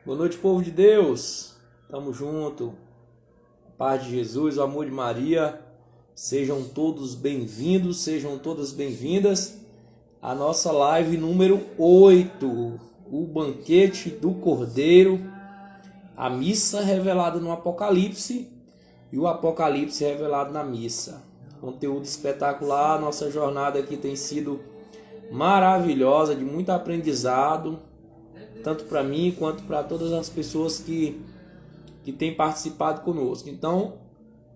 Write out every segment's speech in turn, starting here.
Boa noite, povo de Deus. Tamo junto. A paz de Jesus, o amor de Maria. Sejam todos bem-vindos, sejam todas bem-vindas à nossa live número 8, o banquete do Cordeiro, a missa revelada no Apocalipse e o Apocalipse revelado na missa. Conteúdo espetacular, nossa jornada aqui tem sido maravilhosa, de muito aprendizado, tanto para mim quanto para todas as pessoas que têm participado conosco. Então,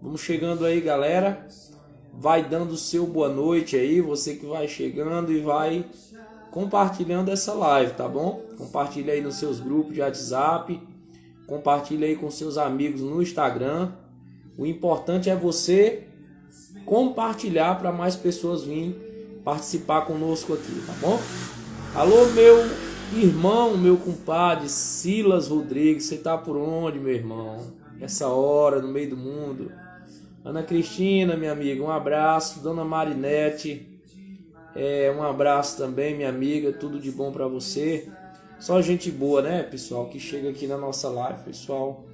vamos chegando aí, galera. Vai dando o seu boa noite aí, você que vai chegando e vai compartilhando essa live, tá bom? Compartilha aí nos seus grupos de WhatsApp, compartilha aí com seus amigos no Instagram. O importante é você compartilhar para mais pessoas virem participar conosco aqui, tá bom? Alô, meu irmão, meu compadre Silas Rodrigues, você tá por onde, meu irmão? Essa hora, no meio do mundo. Ana Cristina, minha amiga, um abraço. Dona Marinete, um abraço também, minha amiga. Tudo de bom pra você. Só gente boa, né, pessoal, que chega aqui na nossa live. Pessoal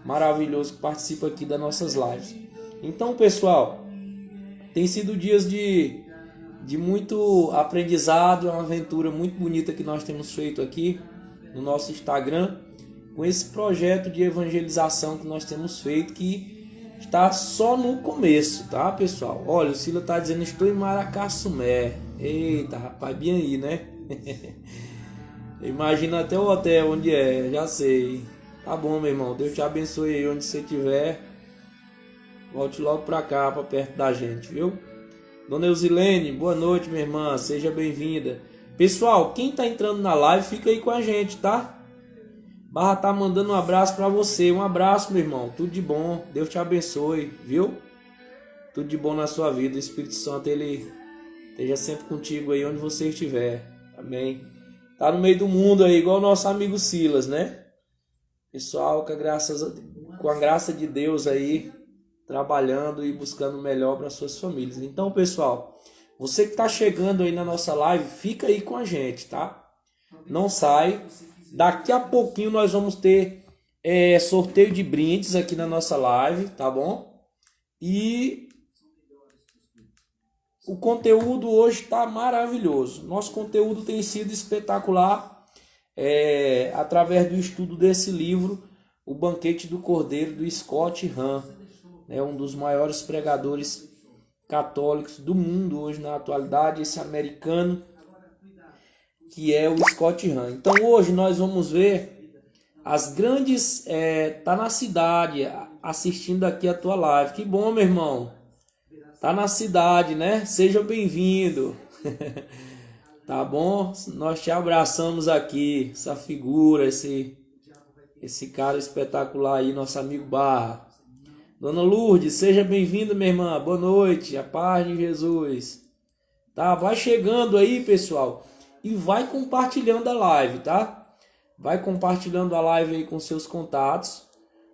maravilhoso que participa aqui das nossas lives. Então, pessoal, tem sido dias de muito aprendizado, é uma aventura muito bonita que nós temos feito aqui no nosso Instagram, com esse projeto de evangelização que nós temos feito, que está só no começo, tá, pessoal? Olha, o Sila tá dizendo, estou em Maracassumé. Eita, rapaz, bem aí, né? Imagina até o hotel onde é, já sei. Tá bom, meu irmão, Deus te abençoe aí onde você estiver. Volte logo pra cá, pra perto da gente, viu? Dona Eusilene, boa noite, minha irmã, seja bem-vinda. Pessoal, quem tá entrando na live, fica aí com a gente, tá? Barra tá mandando um abraço pra você. Um abraço, meu irmão, tudo de bom, Deus te abençoe, viu? Tudo de bom na sua vida, o Espírito Santo, ele esteja sempre contigo aí onde você estiver, amém? Tá no meio do mundo aí, igual o nosso amigo Silas, né? Pessoal, com a graça de Deus aí, trabalhando e buscando o melhor para suas famílias. Então, pessoal, você que está chegando aí na nossa live, fica aí com a gente, tá? Não sai. Daqui a pouquinho nós vamos ter sorteio de brindes aqui na nossa live, tá bom? E o conteúdo hoje está maravilhoso. Nosso conteúdo tem sido espetacular através do estudo desse livro, O Banquete do Cordeiro, do Scott Hahn. É um dos maiores pregadores católicos do mundo hoje na atualidade, esse americano que é o Scott Hahn. Então hoje nós vamos ver as grandes... tá na cidade assistindo aqui a tua live. Que bom, meu irmão. Tá na cidade, né? Seja bem-vindo. Tá bom? Nós te abraçamos aqui, essa figura, esse cara espetacular aí, nosso amigo Barra. Dona Lourdes, seja bem-vinda, minha irmã. Boa noite, a paz de Jesus. Tá? Vai chegando aí, pessoal, e vai compartilhando a live, tá? Vai compartilhando a live aí com seus contatos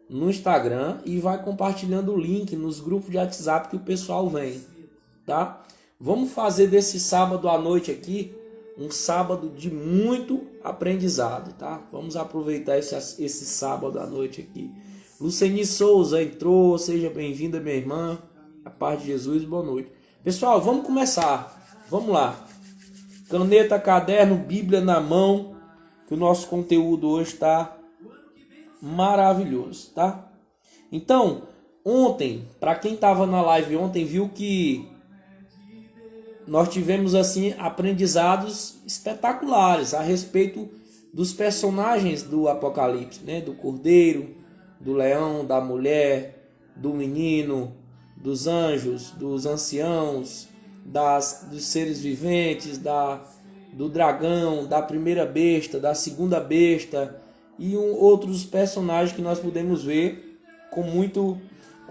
no Instagram e vai compartilhando o link nos grupos de WhatsApp que o pessoal vem, tá? Vamos fazer desse sábado à noite aqui um sábado de muito aprendizado, tá? Vamos aproveitar esse sábado à noite aqui. Luceni Souza entrou, seja bem-vinda, minha irmã. A paz de Jesus, boa noite. Pessoal, vamos começar. Vamos lá. Caneta, caderno, Bíblia na mão, que o nosso conteúdo hoje está maravilhoso, tá? Então, ontem, para quem estava na live ontem, viu que nós tivemos assim aprendizados espetaculares a respeito dos personagens do Apocalipse, né? Do Cordeiro, do leão, da mulher, do menino, dos anjos, dos anciãos, dos seres viventes, do dragão, da primeira besta, da segunda besta e outros personagens que nós podemos ver com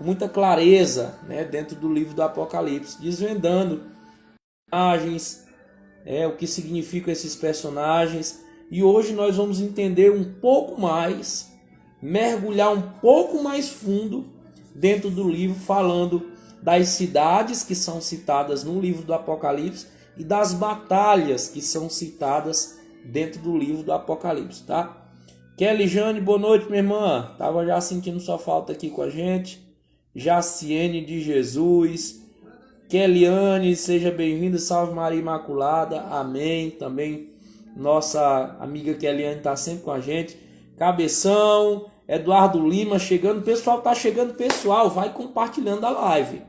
muita clareza, né, dentro do livro do Apocalipse, desvendando personagens, o que significam esses personagens. E hoje nós vamos entender um pouco mais, mergulhar um pouco mais fundo dentro do livro, falando das cidades que são citadas no livro do Apocalipse e das batalhas que são citadas dentro do livro do Apocalipse, tá? Kelly Jane, boa noite, minha irmã. Tava já sentindo sua falta aqui com a gente. Jaciene de Jesus. Kelliane, seja bem-vinda. Salve Maria Imaculada. Amém. Também nossa amiga Kelliane está sempre com a gente. Cabeção, Eduardo Lima chegando. Pessoal, tá chegando, pessoal. Vai compartilhando a live.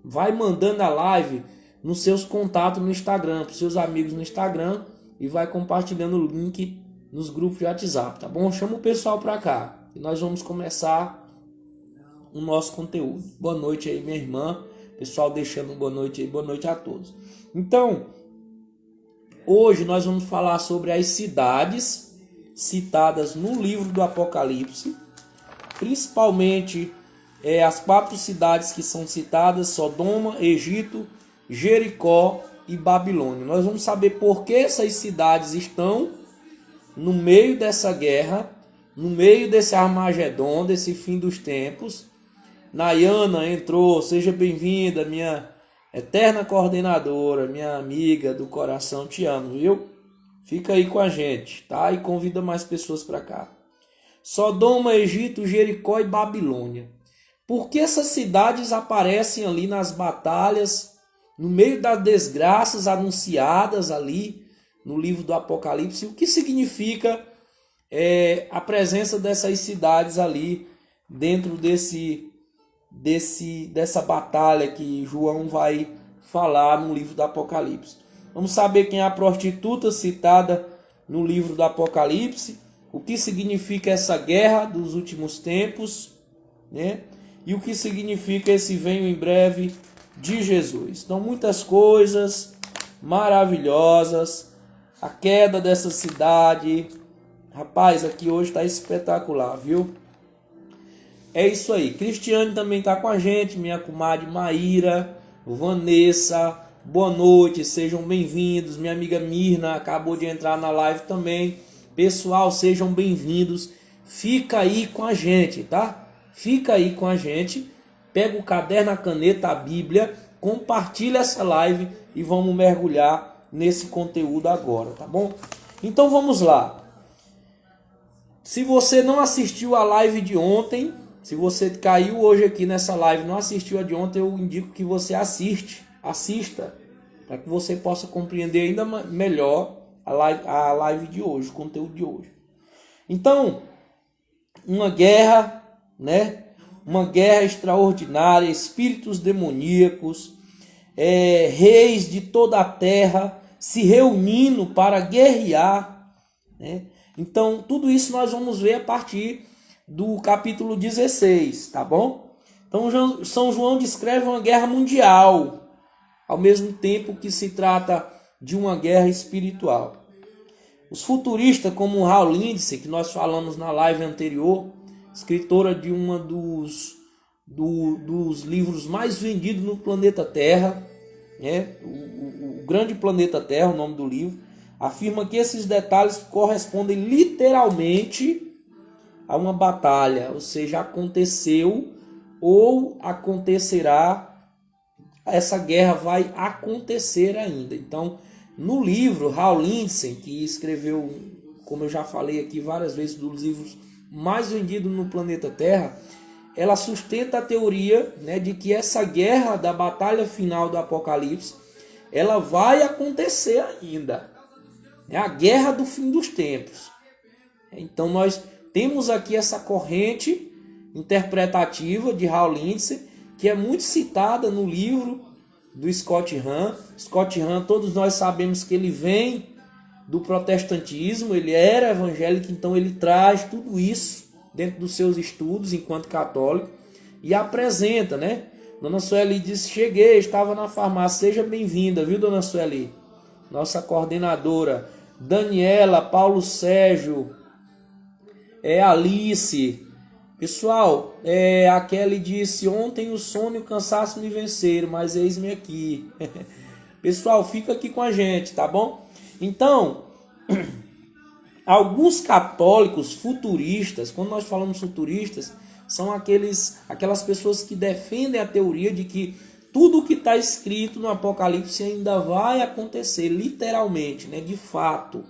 Vai mandando a live nos seus contatos no Instagram, para os seus amigos no Instagram. E vai compartilhando o link nos grupos de WhatsApp, tá bom? Chama o pessoal para cá. E nós vamos começar o nosso conteúdo. Boa noite aí, minha irmã. Pessoal deixando um boa noite aí. Boa noite a todos. Então, hoje nós vamos falar sobre as cidades citadas no livro do Apocalipse. Principalmente as 4 cidades que são citadas: Sodoma, Egito, Jericó e Babilônia. Nós vamos saber por que essas cidades estão no meio dessa guerra, no meio desse Armagedon, desse fim dos tempos. Nayana entrou, seja bem-vinda, minha eterna coordenadora, minha amiga do coração, te amo, viu? Fica aí com a gente, tá? E convida mais pessoas para cá. Sodoma, Egito, Jericó e Babilônia. Por que essas cidades aparecem ali nas batalhas, no meio das desgraças anunciadas ali no livro do Apocalipse? O que significa a presença dessas cidades ali dentro dessa batalha que João vai falar no livro do Apocalipse? Vamos saber quem é a prostituta citada no livro do Apocalipse, o que significa essa guerra dos últimos tempos, né? E o que significa esse venho em breve de Jesus. Então, muitas coisas maravilhosas. A queda dessa cidade. Rapaz, aqui hoje está espetacular, viu? É isso aí. Cristiane também está com a gente. Minha comadre Maíra, Vanessa, boa noite, sejam bem-vindos. Minha amiga Mirna acabou de entrar na live também. Pessoal, sejam bem-vindos. Fica aí com a gente, tá? Fica aí com a gente. Pega o caderno, a caneta, a Bíblia. Compartilha essa live e vamos mergulhar nesse conteúdo agora, tá bom? Então vamos lá. Se você não assistiu a live de ontem, se você caiu hoje aqui nessa live e não assistiu a de ontem, eu indico que você assista, para que você possa compreender ainda melhor a live de hoje, o conteúdo de hoje. Então, uma guerra, né? Uma guerra extraordinária, espíritos demoníacos, reis de toda a terra se reunindo para guerrear, né? Então, tudo isso nós vamos ver a partir do capítulo 16, tá bom? Então, São João descreve uma guerra mundial, ao mesmo tempo que se trata de uma guerra espiritual. Os futuristas, como Hal Lindsey, que nós falamos na live anterior, escritora de uma dos livros mais vendidos no planeta Terra, né? O Grande Planeta Terra, o nome do livro, afirma que esses detalhes correspondem literalmente a uma batalha, ou seja, aconteceu ou acontecerá, essa guerra vai acontecer ainda. Então, no livro, Hal Lindsey, que escreveu, como eu já falei aqui várias vezes, dos livros mais vendidos no planeta Terra, ela sustenta a teoria, né, de que essa guerra da batalha final do Apocalipse, ela vai acontecer ainda. É a guerra do fim dos tempos. Então nós temos aqui essa corrente interpretativa de Hal Lindsey, que é muito citada no livro do Scott Hahn. Scott Hahn, todos nós sabemos que ele vem do protestantismo, ele era evangélico, então ele traz tudo isso dentro dos seus estudos enquanto católico e apresenta, né? Dona Sueli disse: cheguei, estava na farmácia, seja bem-vinda, viu, Dona Sueli? Nossa coordenadora. Daniela, Paulo Sérgio, Alice. Pessoal, a Kelly disse: ontem o sono e o cansaço me venceram, mas eis-me aqui. Pessoal, fica aqui com a gente, tá bom? Então, alguns católicos futuristas, quando nós falamos futuristas, são aquelas pessoas que defendem a teoria de que tudo o que está escrito no Apocalipse ainda vai acontecer, literalmente, né? De fato,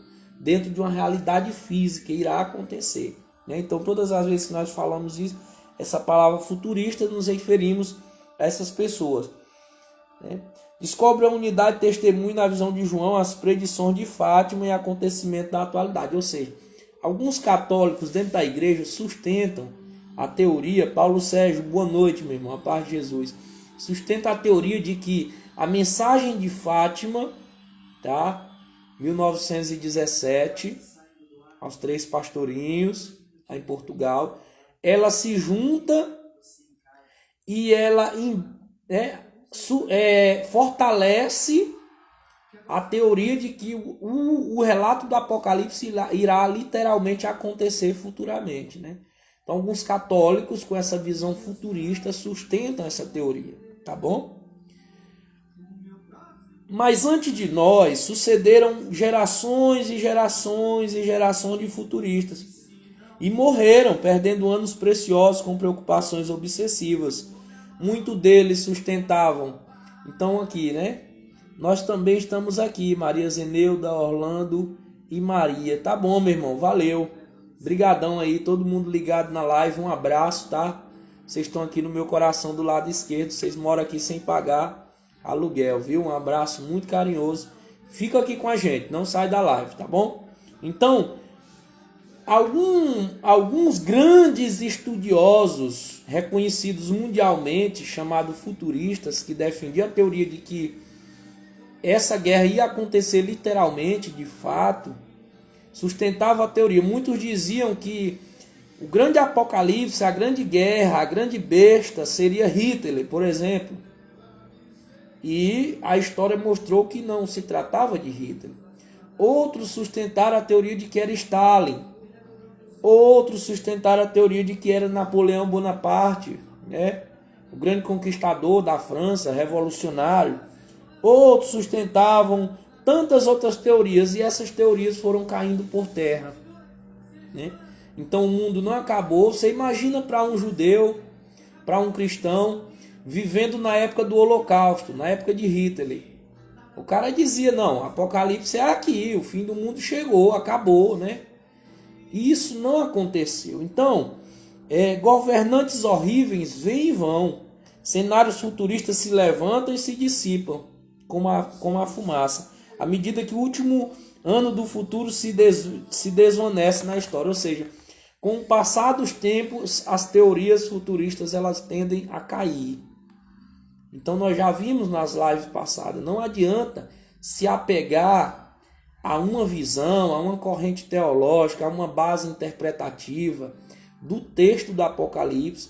dentro de uma realidade física, irá acontecer, né? Então, todas as vezes que nós falamos isso, essa palavra futurista, nos referimos a essas pessoas, né? Descobre a unidade e testemunho na visão de João, as predições de Fátima e acontecimento da atualidade. Ou seja, alguns católicos dentro da igreja sustentam a teoria, Paulo Sérgio, boa noite, meu irmão, a paz de Jesus, sustenta a teoria de que a mensagem de Fátima, tá? 1917, aos 3 pastorinhos, lá em Portugal, ela se junta e ela fortalece a teoria de que o relato do Apocalipse irá literalmente acontecer futuramente, né? Então, alguns católicos com essa visão futurista sustentam essa teoria, tá bom? Mas antes de nós, sucederam gerações e gerações e gerações de futuristas e morreram, perdendo anos preciosos com preocupações obsessivas. Muitos deles sustentavam. Então aqui, né? Nós também estamos aqui, Maria Zeneuda, Orlando e Maria. Tá bom, meu irmão, valeu. Brigadão aí, todo mundo ligado na live, um abraço, tá? Vocês estão aqui no meu coração do lado esquerdo, vocês moram aqui sem pagar aluguel, viu? Um abraço muito carinhoso. Fica aqui com a gente, não sai da live, tá bom? Então, alguns grandes estudiosos reconhecidos mundialmente, chamados futuristas, que defendiam a teoria de que essa guerra ia acontecer literalmente, de fato, sustentavam a teoria. Muitos diziam que o grande apocalipse, a grande guerra, a grande besta seria Hitler, por exemplo. E a história mostrou que não se tratava de Hitler. Outros sustentaram a teoria de que era Stalin. Outros sustentaram a teoria de que era Napoleão Bonaparte, né? O grande conquistador da França, revolucionário. Outros sustentavam tantas outras teorias, e essas teorias foram caindo por terra, né? Então o mundo não acabou. Você imagina para um judeu, para um cristão, vivendo na época do Holocausto, na época de Hitler. O cara dizia, não, Apocalipse é aqui, o fim do mundo chegou, acabou, né? E isso não aconteceu. Então, governantes horríveis vêm e vão. Cenários futuristas se levantam e se dissipam como a fumaça, à medida que o último ano do futuro se desvanece na história. Ou seja, com o passar dos tempos, as teorias futuristas elas tendem a cair. Então nós já vimos nas lives passadas, não adianta se apegar a uma visão, a uma corrente teológica, a uma base interpretativa do texto do Apocalipse.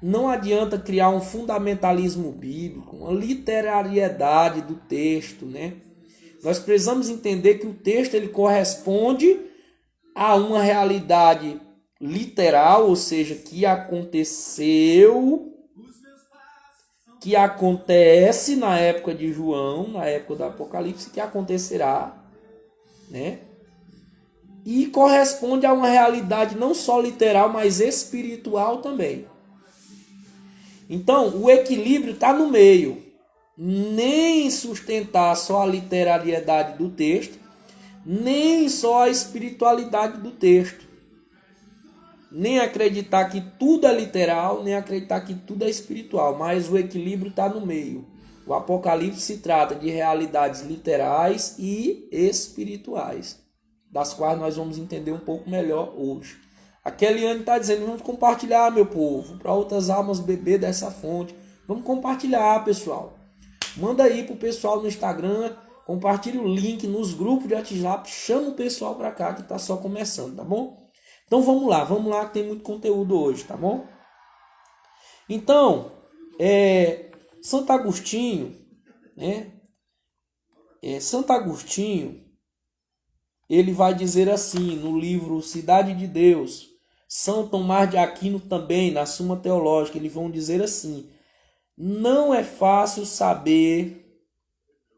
Não adianta criar um fundamentalismo bíblico, uma literariedade do texto, né? Nós precisamos entender que o texto ele corresponde a uma realidade literal, ou seja, que aconteceu, que acontece na época de João, na época do Apocalipse, que acontecerá, né? E corresponde a uma realidade não só literal, mas espiritual também. Então, o equilíbrio está no meio. Nem sustentar só a literariedade do texto, nem só a espiritualidade do texto. Nem acreditar que tudo é literal, nem acreditar que tudo é espiritual, mas o equilíbrio está no meio. O Apocalipse se trata de realidades literais e espirituais, das quais nós vamos entender um pouco melhor hoje. A Kellyanne está dizendo, vamos compartilhar, meu povo, para outras almas beber dessa fonte. Vamos compartilhar, pessoal. Manda aí para o pessoal no Instagram, compartilha o link nos grupos de WhatsApp, chama o pessoal para cá que está só começando, tá bom? Então vamos lá que tem muito conteúdo hoje, tá bom? Então, Santo Agostinho, né? Santo Agostinho, ele vai dizer assim no livro Cidade de Deus. São Tomás de Aquino também, na Suma Teológica, eles vão dizer assim: não é fácil saber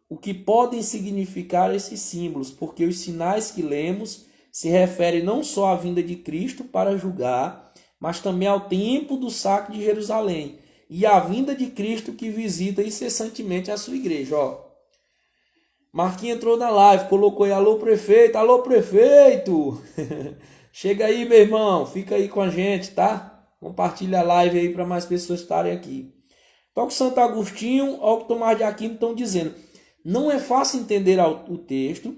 o que podem significar esses símbolos, porque os sinais que lemos se referem não só à vinda de Cristo para julgar, mas também ao tempo do saque de Jerusalém e à vinda de Cristo que visita incessantemente a sua igreja. Marquinhos entrou na live, colocou aí, alô prefeito, alô prefeito. Chega aí, meu irmão, fica aí com a gente, tá? Compartilha a live aí para mais pessoas estarem aqui. Então, o Santo Agostinho, o que Tomás de Aquino estão dizendo. Não é fácil entender o texto,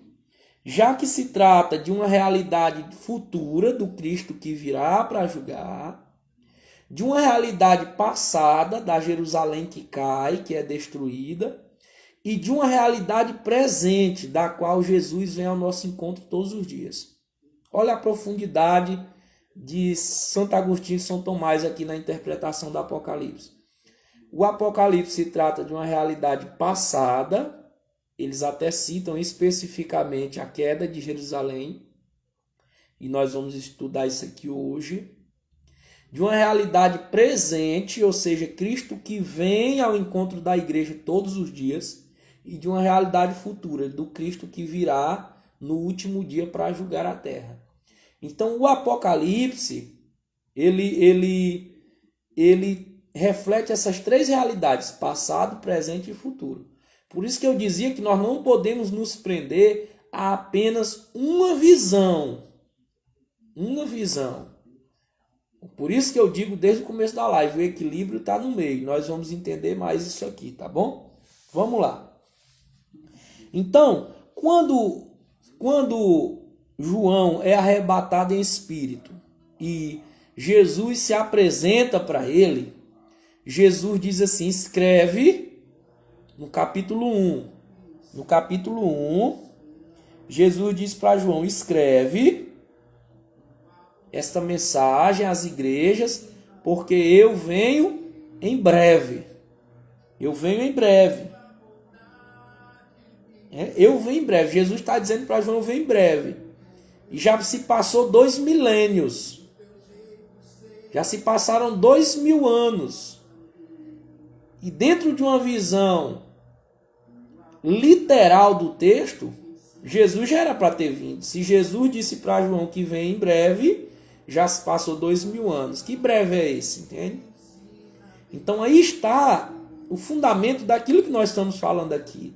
já que se trata de uma realidade futura do Cristo que virá para julgar, de uma realidade passada da Jerusalém que cai, que é destruída, e de uma realidade presente, da qual Jesus vem ao nosso encontro todos os dias. Olha a profundidade de Santo Agostinho e São Tomás aqui na interpretação do Apocalipse. O Apocalipse se trata de uma realidade passada, eles até citam especificamente a queda de Jerusalém, e nós vamos estudar isso aqui hoje. De uma realidade presente, ou seja, Cristo que vem ao encontro da igreja todos os dias, e de uma realidade futura, do Cristo que virá no último dia para julgar a terra. Então, o Apocalipse, ele reflete essas três realidades, passado, presente e futuro. Por isso que eu dizia que nós não podemos nos prender a apenas uma visão. Uma visão. Por isso que eu digo desde o começo da live, o equilíbrio está no meio. Nós vamos entender mais isso aqui, tá bom? Vamos lá. Então, quando João é arrebatado em espírito e Jesus se apresenta para ele, Jesus diz assim, escreve no capítulo 1. No capítulo 1, Jesus diz para João, escreve esta mensagem às igrejas, porque eu venho em breve. Eu venho em breve. Eu venho em breve. Jesus está dizendo para João, eu venho em breve. E já se passou 2 milênios. Já se passaram 2000 anos. E dentro de uma visão literal do texto, Jesus já era para ter vindo. Se Jesus disse para João que vem em breve, já se passou 2000 anos. Que breve é esse, entende? Então aí está o fundamento daquilo que nós estamos falando aqui.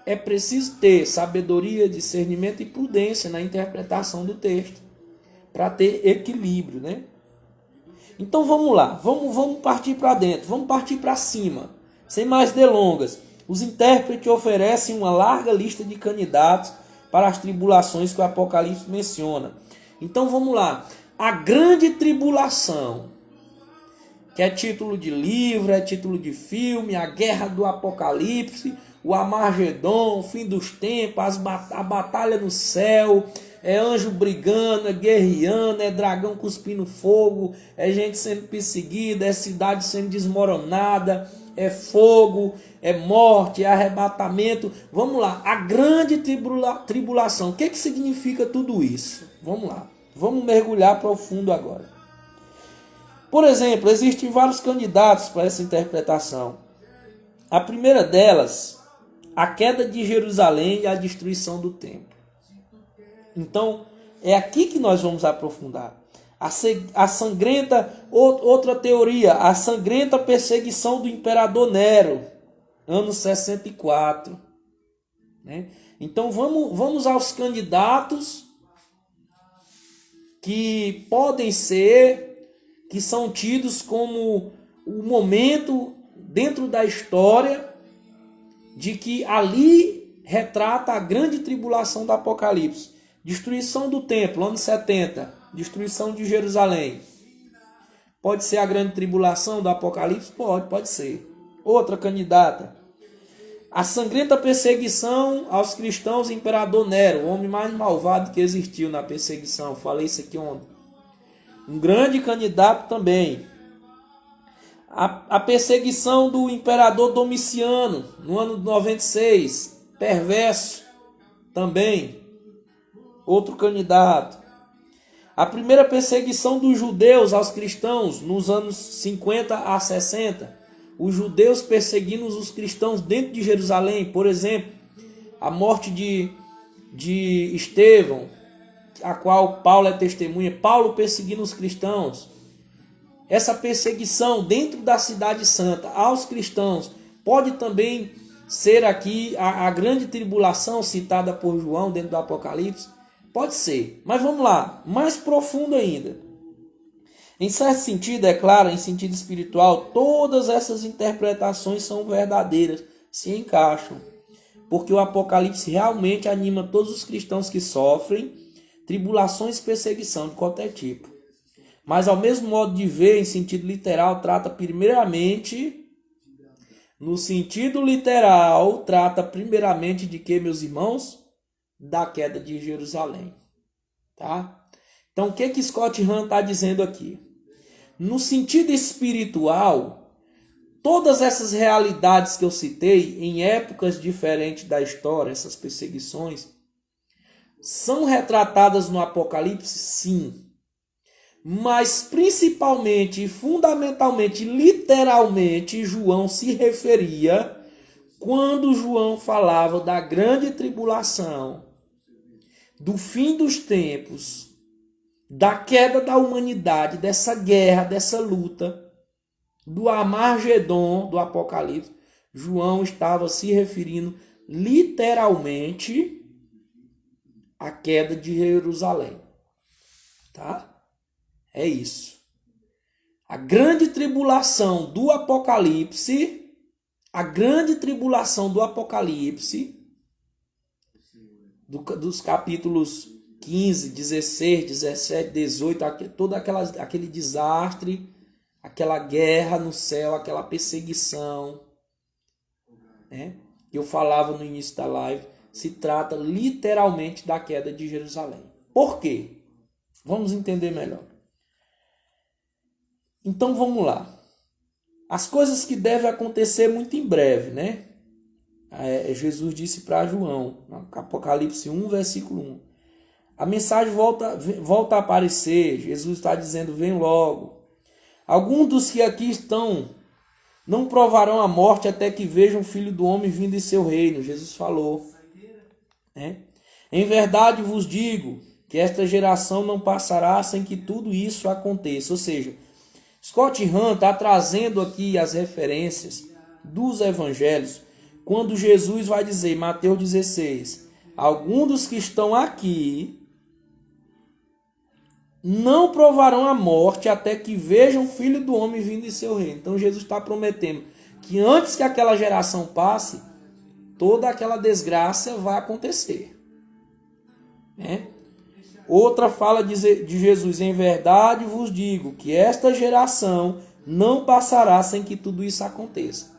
É preciso ter sabedoria, discernimento e prudência na interpretação do texto, para ter equilíbrio, né? Então vamos lá, vamos partir para dentro, vamos partir para cima. Sem mais delongas, os intérpretes oferecem uma larga lista de candidatos para as tribulações que o Apocalipse menciona. Então vamos lá, a grande tribulação, que é título de livro, é título de filme, a guerra do Apocalipse, o Armagedon, o fim dos tempos, a batalha no céu, é anjo brigando, é guerreando, é dragão cuspindo fogo, é gente sendo perseguida, é cidade sendo desmoronada, é fogo, é morte, é arrebatamento. Vamos lá, a grande tribulação. O que significa tudo isso? Vamos lá, vamos mergulhar profundo agora. Por exemplo, existem vários candidatos para essa interpretação. A primeira delas, a queda de Jerusalém e a destruição do templo. Então, é aqui que nós vamos aprofundar. A sangrenta, outra teoria, a sangrenta perseguição do imperador Nero, ano 64. Né? Então, vamos aos candidatos que podem ser, que são tidos como o momento dentro da história de que ali retrata a grande tribulação do Apocalipse. Destruição do templo, ano 70. Destruição de Jerusalém. Pode ser a grande tribulação do Apocalipse? Pode ser. Outra candidata. A sangrenta perseguição aos cristãos, imperador Nero, o homem mais malvado que existiu na perseguição. Falei isso aqui ontem. Um grande candidato também. A perseguição do imperador Domiciano, no ano de 96, perverso, também, outro candidato. A primeira perseguição dos judeus aos cristãos, nos anos 50 a 60, os judeus perseguindo os cristãos dentro de Jerusalém, por exemplo, a morte de Estevão, a qual Paulo é testemunha, Paulo perseguindo os cristãos. Essa perseguição dentro da cidade santa aos cristãos pode também ser aqui a grande tribulação citada por João dentro do Apocalipse? Pode ser, mas vamos lá, mais profundo ainda. Em certo sentido, é claro, em sentido espiritual, todas essas interpretações são verdadeiras, se encaixam. Porque o Apocalipse realmente anima todos os cristãos que sofrem tribulações e perseguição de qualquer tipo. Mas, ao mesmo modo de ver, em sentido literal, trata primeiramente, no sentido literal, trata primeiramente de quê, meus irmãos? Da queda de Jerusalém. Tá? Então, o que Scott Hahn está dizendo aqui? No sentido espiritual, todas essas realidades que eu citei, em épocas diferentes da história, essas perseguições, são retratadas no Apocalipse, sim. Mas principalmente, fundamentalmente, literalmente, João se referia, quando João falava da grande tribulação, do fim dos tempos, da queda da humanidade, dessa guerra, dessa luta, do Armagedon do Apocalipse, João estava se referindo literalmente à queda de Jerusalém. Tá? É isso. A grande tribulação do Apocalipse, dos capítulos 15, 16, 17, 18, todo aquele desastre, aquela guerra no céu, aquela perseguição, né? Eu falava no início da live, se trata literalmente da queda de Jerusalém. Por quê? Vamos entender melhor. Então vamos lá. As coisas que devem acontecer muito em breve, né? Jesus disse para João, no Apocalipse 1, versículo 1. A mensagem volta a aparecer. Jesus está dizendo, vem logo. Alguns dos que aqui estão não provarão a morte até que vejam o Filho do Homem vindo em seu reino. Jesus falou. Né? Em verdade vos digo que esta geração não passará sem que tudo isso aconteça. Ou seja, Scott Hahn está trazendo aqui as referências dos evangelhos quando Jesus vai dizer, Mateus 16, alguns dos que estão aqui não provarão a morte até que vejam o Filho do Homem vindo em seu reino. Então Jesus está prometendo que antes que aquela geração passe, toda aquela desgraça vai acontecer. Né? Outra fala de Jesus, em verdade vos digo que esta geração não passará sem que tudo isso aconteça.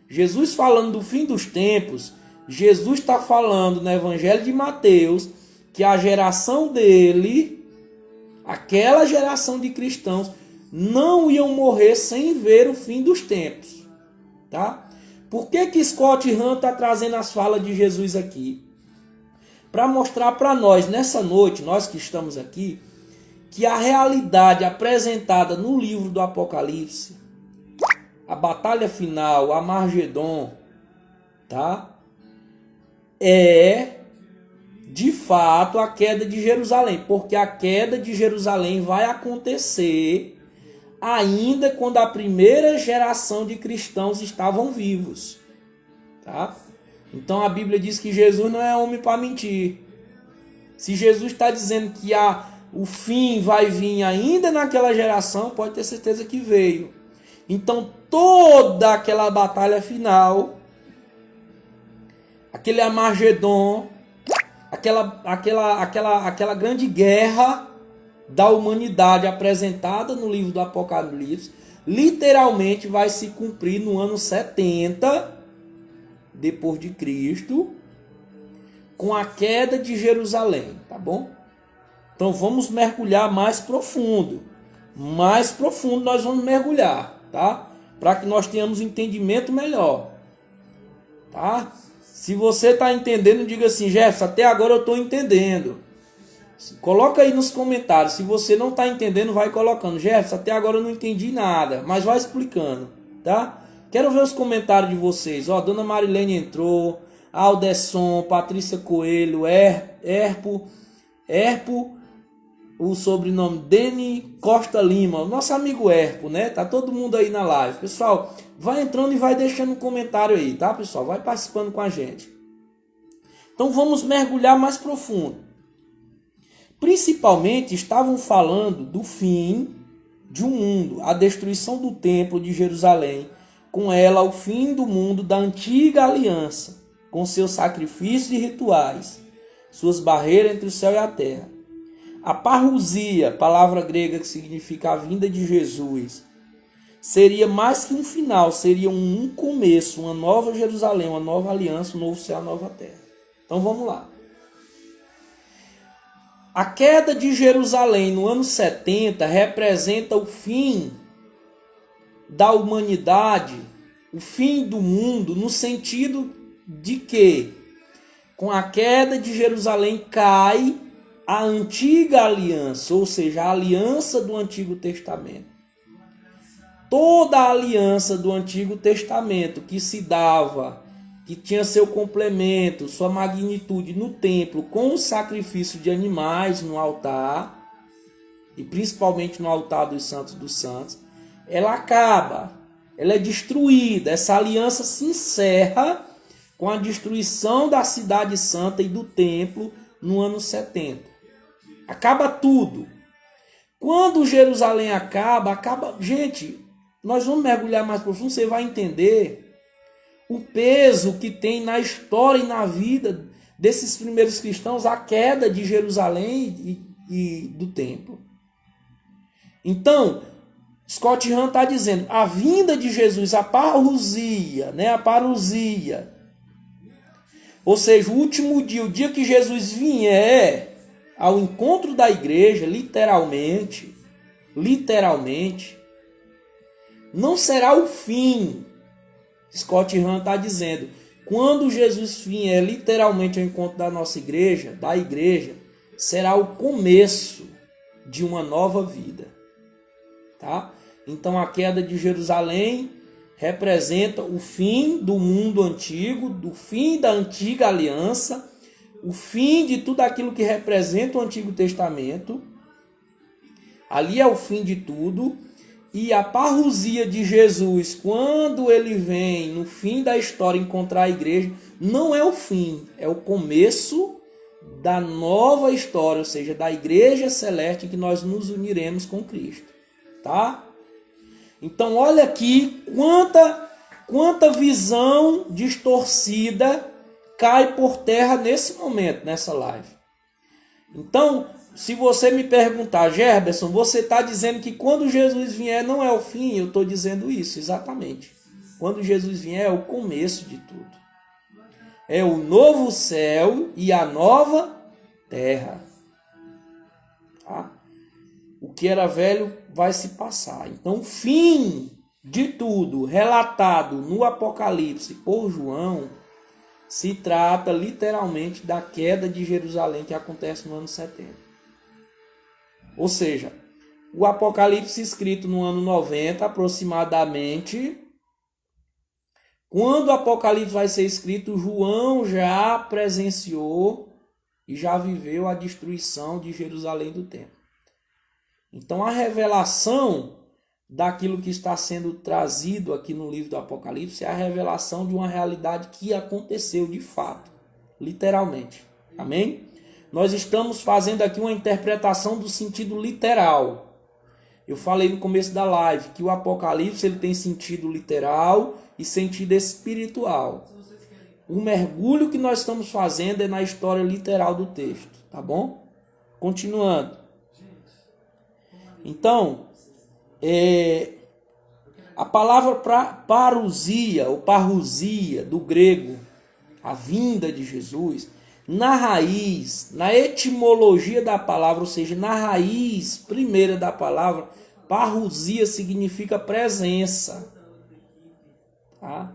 Jesus falando do fim dos tempos, Jesus está falando no Evangelho de Mateus que a geração dele, aquela geração de cristãos, não iam morrer sem ver o fim dos tempos. Tá? Por que Scott Hahn está trazendo as falas de Jesus aqui? Para mostrar para nós, nessa noite, nós que estamos aqui, que a realidade apresentada no livro do Apocalipse, a batalha final, o Armagedon, tá? É, de fato, a queda de Jerusalém. Porque a queda de Jerusalém vai acontecer ainda quando a primeira geração de cristãos estavam vivos. Tá? Então a Bíblia diz que Jesus não é homem para mentir. Se Jesus está dizendo que o fim vai vir ainda naquela geração, pode ter certeza que veio. Então toda aquela batalha final, aquele Armagedon, aquela grande guerra da humanidade apresentada no livro do Apocalipse, literalmente vai se cumprir no ano 70 depois de Cristo, com a queda de Jerusalém, tá bom? Então vamos mergulhar mais profundo. Mais profundo nós vamos mergulhar, tá? Para que nós tenhamos entendimento melhor, tá? Se você está entendendo, diga assim, Jefferson, até agora eu estou entendendo. Coloca aí nos comentários. Se você não está entendendo, vai colocando. Jefferson, até agora eu não entendi nada, mas vai explicando, tá? Quero ver os comentários de vocês. Ó, Dona Marilene entrou, Aldesson, Patrícia Coelho, Erpo, o sobrenome Deni Costa Lima, o nosso amigo Herpo, né? Tá todo mundo aí na live. Pessoal, vai entrando e vai deixando um comentário aí, tá, pessoal? Vai participando com a gente. Então vamos mergulhar mais profundo. Principalmente estavam falando do fim de um mundo, a destruição do templo de Jerusalém, com ela o fim do mundo da antiga aliança, com seus sacrifícios e rituais, suas barreiras entre o céu e a terra. A parousia, palavra grega que significa a vinda de Jesus, seria mais que um final, seria um começo, uma nova Jerusalém, uma nova aliança, um novo céu, uma nova terra. Então vamos lá. A queda de Jerusalém no ano 70 representa o fim da humanidade, o fim do mundo, no sentido de que, com a queda de Jerusalém, cai a antiga aliança, ou seja, a aliança do Antigo Testamento. Toda a aliança do Antigo Testamento que se dava, que tinha seu complemento, sua magnitude no templo, com o sacrifício de animais no altar, e principalmente no altar dos santos, ela acaba, ela é destruída. Essa aliança se encerra com a destruição da cidade santa e do templo no ano 70. Acaba tudo. Quando Jerusalém acaba... Gente, nós vamos mergulhar mais profundo, você vai entender o peso que tem na história e na vida desses primeiros cristãos a queda de Jerusalém e do templo. Então, Scott Hahn está dizendo, a vinda de Jesus, a parousia, né? A parousia. Ou seja, o último dia, o dia que Jesus vier ao encontro da igreja, literalmente, não será o fim. Scott Hahn está dizendo, quando Jesus vier literalmente ao encontro da nossa igreja, será o começo de uma nova vida. Tá? Então a queda de Jerusalém representa o fim do mundo antigo, do fim da antiga aliança, o fim de tudo aquilo que representa o Antigo Testamento. Ali é o fim de tudo. E a parousia de Jesus, quando ele vem no fim da história encontrar a igreja, não é o fim, é o começo da nova história, ou seja, da igreja celeste em que nós nos uniremos com Cristo. Tá? Então olha aqui quanta visão distorcida cai por terra nesse momento, nessa live. Então, se você me perguntar, Gerberson, você está dizendo que quando Jesus vier não é o fim? Eu estou dizendo isso, exatamente. Quando Jesus vier é o começo de tudo. É o novo céu e a nova terra. Tá? O que era velho vai se passar. Então, o fim de tudo relatado no Apocalipse por João se trata literalmente da queda de Jerusalém que acontece no ano 70. Ou seja, o Apocalipse escrito no ano 90 aproximadamente, quando o Apocalipse vai ser escrito, João já presenciou e já viveu a destruição de Jerusalém do templo. Então a revelação daquilo que está sendo trazido aqui no livro do Apocalipse é a revelação de uma realidade que aconteceu de fato, literalmente. Amém? Nós estamos fazendo aqui uma interpretação do sentido literal. Eu falei no começo da live que o Apocalipse ele tem sentido literal e sentido espiritual. O mergulho que nós estamos fazendo é na história literal do texto, tá bom? Continuando. Então, a palavra parousia ou parousia do grego, a vinda de Jesus, na raiz, na etimologia da palavra, ou seja, na raiz primeira da palavra, parousia significa presença. Tá?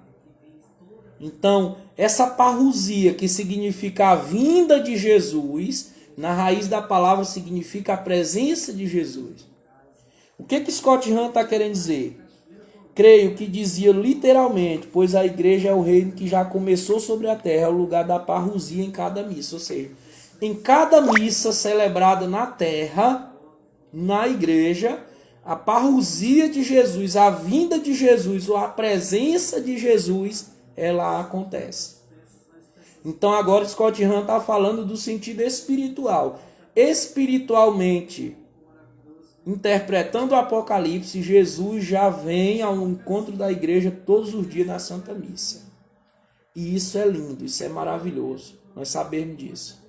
Então, essa parousia que significa a vinda de Jesus, na raiz da palavra significa a presença de Jesus. O que Scott Hahn está querendo dizer? Creio que dizia literalmente, pois a igreja é o reino que já começou sobre a terra, é o lugar da parousia em cada missa. Ou seja, em cada missa celebrada na terra, na igreja, a parousia de Jesus, a vinda de Jesus, ou a presença de Jesus, ela acontece. Então agora Scott Hahn está falando do sentido espiritual. Espiritualmente, interpretando o Apocalipse, Jesus já vem ao encontro da igreja todos os dias na Santa Missa. E isso é lindo, isso é maravilhoso, nós sabemos disso.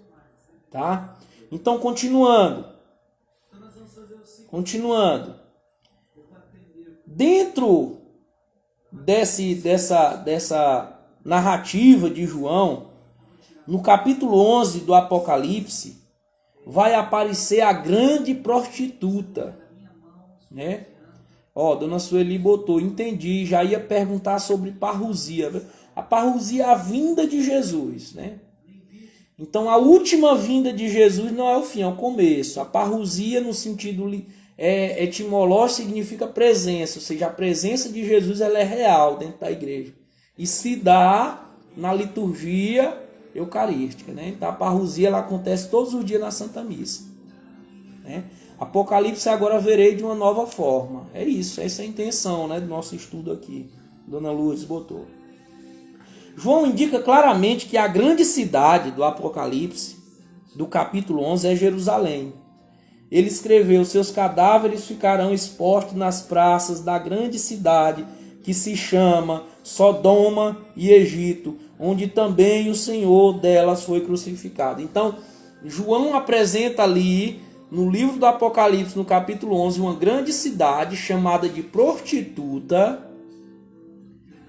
Tá? Então, continuando. Dentro dessa narrativa de João, no capítulo 11 do Apocalipse, vai aparecer a grande prostituta, né? Ó, Dona Sueli botou, entendi, já ia perguntar sobre parousia. A parousia é a vinda de Jesus, né? Então a última vinda de Jesus não é o fim, é o começo. A parousia no sentido etimológico significa presença, ou seja, a presença de Jesus ela é real dentro da igreja. E se dá na liturgia eucarística, né? Então a parousia ela acontece todos os dias na Santa Missa, né? Apocalipse agora verei de uma nova forma. É isso, essa é a intenção, né, do nosso estudo aqui. Dona Lourdes botou. João indica claramente que a grande cidade do Apocalipse, do capítulo 11, é Jerusalém. Ele escreveu, seus cadáveres ficarão expostos nas praças da grande cidade, que se chama Sodoma e Egito, onde também o Senhor delas foi crucificado. Então, João apresenta ali, no livro do Apocalipse, no capítulo 11, uma grande cidade chamada de prostituta.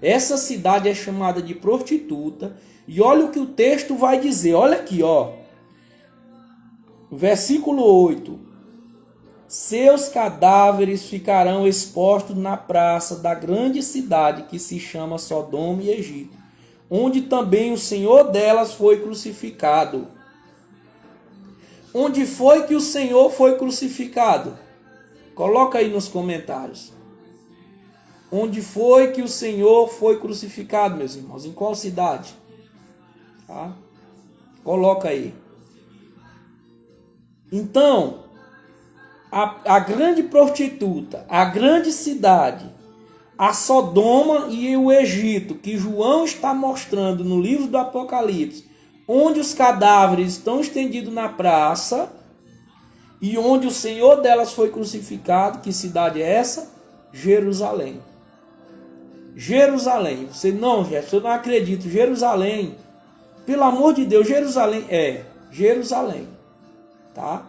Essa cidade é chamada de prostituta. E olha o que o texto vai dizer. Olha aqui, ó. Versículo 8. Seus cadáveres ficarão expostos na praça da grande cidade que se chama Sodoma e Egito, onde também o Senhor delas foi crucificado. Onde foi que o Senhor foi crucificado? Coloca aí nos comentários. Onde foi que o Senhor foi crucificado, meus irmãos? Em qual cidade? Tá? Coloca aí. Então, a grande prostituta, a grande cidade, a Sodoma e o Egito, que João está mostrando no livro do Apocalipse, onde os cadáveres estão estendidos na praça e onde o Senhor delas foi crucificado. Que cidade é essa? Jerusalém. Jerusalém. Você não, Jefferson, eu não acredito. Jerusalém, pelo amor de Deus, Jerusalém é Jerusalém. Tá?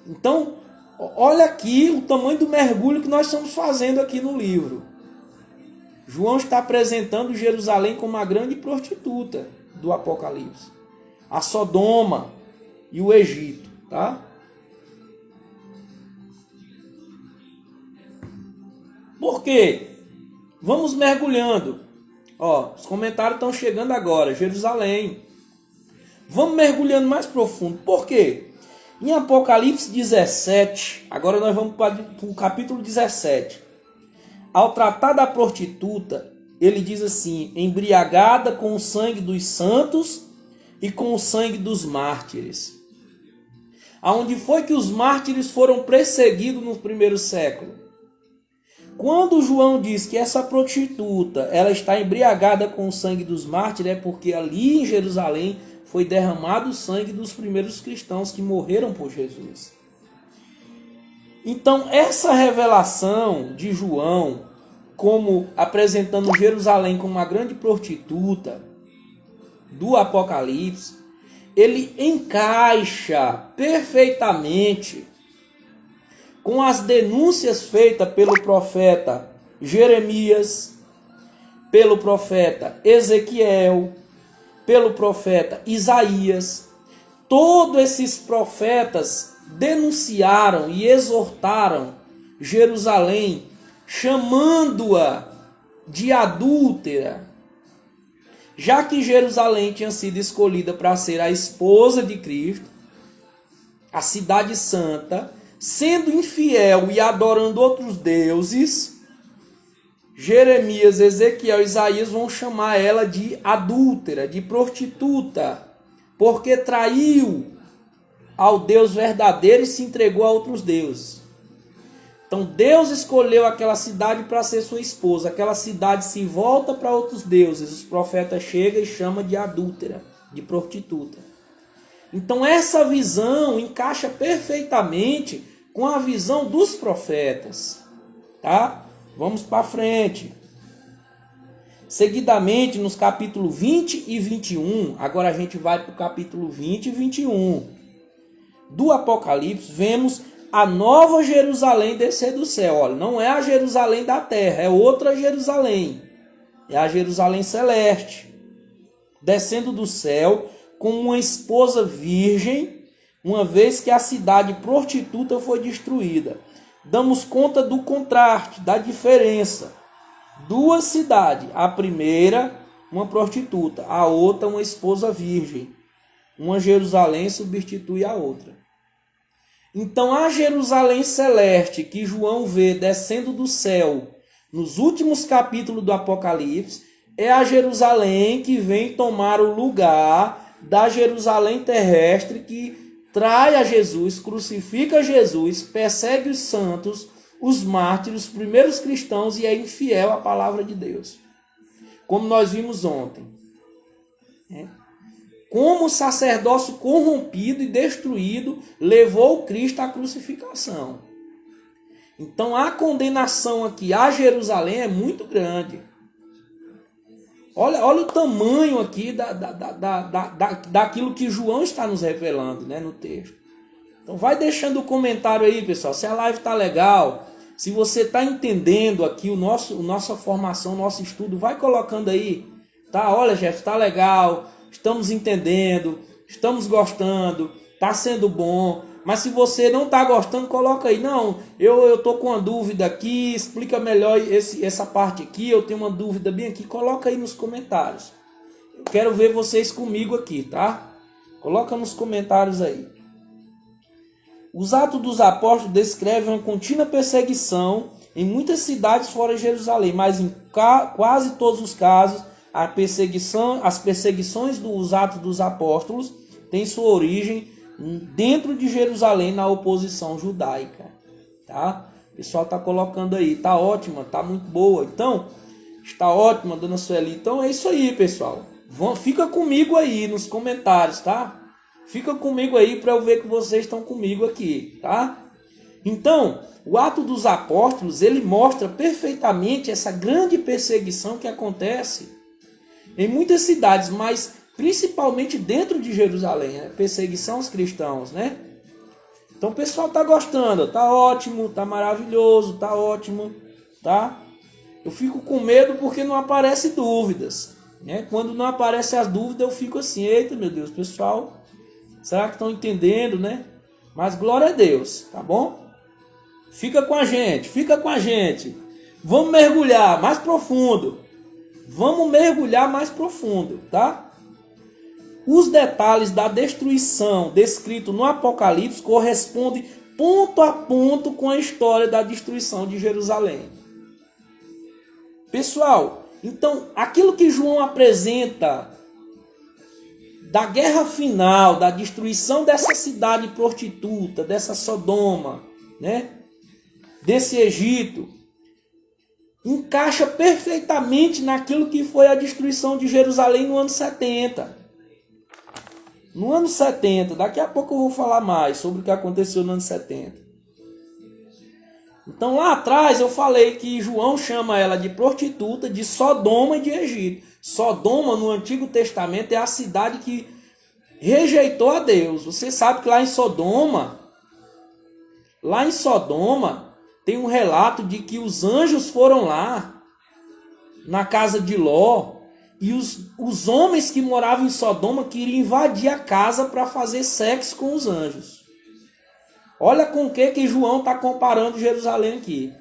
Então, olha aqui o tamanho do mergulho que nós estamos fazendo aqui no livro. João está apresentando Jerusalém como uma grande prostituta do Apocalipse. A Sodoma e o Egito, tá? Por quê? Vamos mergulhando. Ó, os comentários estão chegando agora. Jerusalém. Vamos mergulhando mais profundo. Por quê? Em Apocalipse 17, agora nós vamos para o capítulo 17. Ao tratar da prostituta, ele diz assim: embriagada com o sangue dos santos e com o sangue dos mártires. Aonde foi que os mártires foram perseguidos no primeiro século? Quando João diz que essa prostituta ela está embriagada com o sangue dos mártires, é porque ali em Jerusalém foi derramado o sangue dos primeiros cristãos que morreram por Jesus. Então, essa revelação de João, como apresentando Jerusalém como uma grande prostituta do Apocalipse, ele encaixa perfeitamente com as denúncias feitas pelo profeta Jeremias, pelo profeta Ezequiel, pelo profeta Isaías. Todos esses profetas denunciaram e exortaram Jerusalém, chamando-a de adúltera, já que Jerusalém tinha sido escolhida para ser a esposa de Cristo, a cidade santa, sendo infiel e adorando outros deuses. Jeremias, Ezequiel e Isaías vão chamar ela de adúltera, de prostituta, porque traiu ao Deus verdadeiro e se entregou a outros deuses. Então Deus escolheu aquela cidade para ser sua esposa. Aquela cidade se volta para outros deuses. Os profetas chegam e chamam de adúltera, de prostituta. Então essa visão encaixa perfeitamente com a visão dos profetas. Tá? Vamos para frente. Seguidamente, nos capítulos 20 e 21, agora a gente vai para o capítulo 20 e 21 do Apocalipse, vemos a nova Jerusalém descer do céu. Olha, não é a Jerusalém da terra, é outra Jerusalém. É a Jerusalém celeste, descendo do céu como uma esposa virgem, uma vez que a cidade prostituta foi destruída. Damos conta do contraste, da diferença. Duas cidades, a primeira uma prostituta, a outra uma esposa virgem. Uma Jerusalém substitui a outra. Então a Jerusalém celeste que João vê descendo do céu nos últimos capítulos do Apocalipse é a Jerusalém que vem tomar o lugar da Jerusalém terrestre que trai a Jesus, crucifica Jesus, persegue os santos, os mártires, os primeiros cristãos e é infiel à palavra de Deus. Como nós vimos ontem. Como o sacerdócio corrompido e destruído levou Cristo à crucificação. Então a condenação aqui a Jerusalém é muito grande. Olha o tamanho aqui daquilo que João está nos revelando, né, no texto. Então vai deixando o comentário aí, pessoal, se a live está legal, se você está entendendo aqui nossa formação, o nosso estudo, vai colocando aí, tá? Olha, Jeff, está legal, estamos entendendo, estamos gostando, está sendo bom. Mas se você não está gostando, coloca aí. Não, eu estou com uma dúvida aqui, explica melhor essa parte aqui, eu tenho uma dúvida bem aqui. Coloca aí nos comentários. Eu quero ver vocês comigo aqui, tá? Coloca nos comentários aí. Os Atos dos Apóstolos descrevem uma contínua perseguição em muitas cidades fora de Jerusalém, mas em quase todos os casos, as perseguições dos Atos dos Apóstolos têm sua origem dentro de Jerusalém, na oposição judaica. Tá? O pessoal está colocando aí, tá ótima, tá muito boa. Então, está ótima, dona Sueli. Então é isso aí, pessoal. Fica comigo aí nos comentários, tá? Fica comigo aí para eu ver que vocês estão comigo aqui, tá? Então, o Ato dos Apóstolos, ele mostra perfeitamente essa grande perseguição que acontece em muitas cidades, mas principalmente dentro de Jerusalém, né? Perseguição aos cristãos, né? Então o pessoal tá gostando, tá ótimo, tá maravilhoso, tá ótimo, tá? Eu fico com medo porque não aparece dúvidas, né? Quando não aparece as dúvidas eu fico assim, eita meu Deus, pessoal, será que estão entendendo, né? Mas glória a Deus, tá bom? Fica com a gente, fica com a gente. Vamos mergulhar mais profundo. Vamos mergulhar mais profundo, tá? Os detalhes da destruição descrito no Apocalipse correspondem ponto a ponto com a história da destruição de Jerusalém. Pessoal, então aquilo que João apresenta da guerra final, da destruição dessa cidade prostituta, dessa Sodoma, né? Desse Egito, encaixa perfeitamente naquilo que foi a destruição de Jerusalém no ano 70. No ano 70, daqui a pouco eu vou falar mais sobre o que aconteceu no ano 70. Então lá atrás eu falei que João chama ela de prostituta, de Sodoma e de Egito. Sodoma no Antigo Testamento é a cidade que rejeitou a Deus. Você sabe que lá em Sodoma tem um relato de que os anjos foram lá na casa de Ló. E os homens que moravam em Sodoma queriam invadir a casa para fazer sexo com os anjos. Olha com o que João está comparando Jerusalém aqui.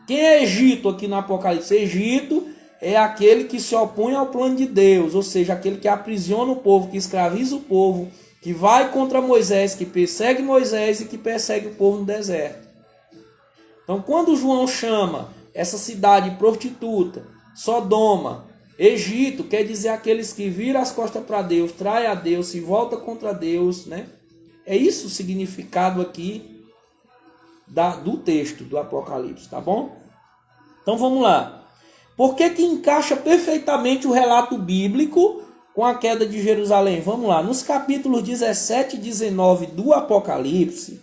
Quem é Egito aqui no Apocalipse? Egito é aquele que se opõe ao plano de Deus, ou seja, aquele que aprisiona o povo, que escraviza o povo, que vai contra Moisés, que persegue Moisés e que persegue o povo no deserto. Então quando João chama essa cidade prostituta, Sodoma, Egito, quer dizer aqueles que viram as costas para Deus, traem a Deus, se voltam contra Deus, né? É isso o significado aqui do texto do Apocalipse, tá bom? Então vamos lá. Por que encaixa perfeitamente o relato bíblico com a queda de Jerusalém? Vamos lá. Nos capítulos 17 e 19 do Apocalipse,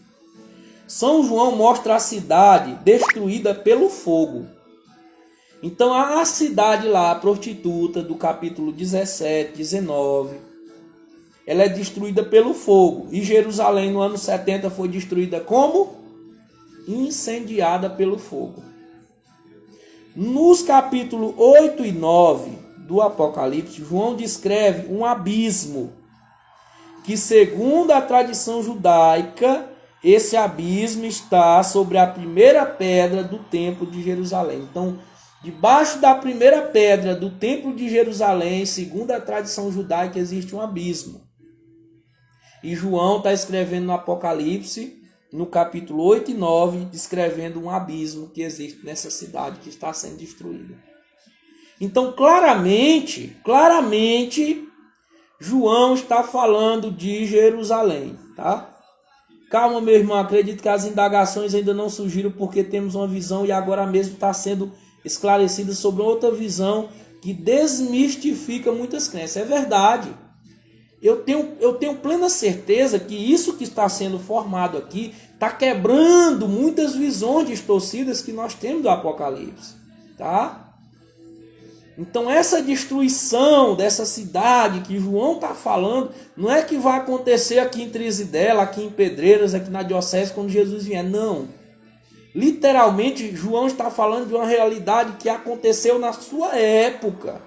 São João mostra a cidade destruída pelo fogo. Então a cidade lá, a prostituta do capítulo 17, 19, ela é destruída pelo fogo. E Jerusalém no ano 70 foi destruída como? Incendiada pelo fogo. Nos capítulos 8 e 9 do Apocalipse, João descreve um abismo, que segundo a tradição judaica, esse abismo está sobre a primeira pedra do templo de Jerusalém. Então, debaixo da primeira pedra do templo de Jerusalém, segundo a tradição judaica, existe um abismo. E João está escrevendo no Apocalipse, no capítulo 8 e 9, descrevendo um abismo que existe nessa cidade que está sendo destruída. Então, claramente, João está falando de Jerusalém, tá? Calma, meu irmão, acredito que as indagações ainda não surgiram porque temos uma visão e agora mesmo está sendo esclarecida sobre outra visão que desmistifica muitas crenças. É verdade. Eu tenho plena certeza que isso que está sendo formado aqui está quebrando muitas visões distorcidas que nós temos do Apocalipse, tá? Então essa destruição dessa cidade que João está falando, não é que vai acontecer aqui em Trizidela, aqui em Pedreiras, aqui na Diocese, quando Jesus vier, não. Literalmente, João está falando de uma realidade que aconteceu na sua época.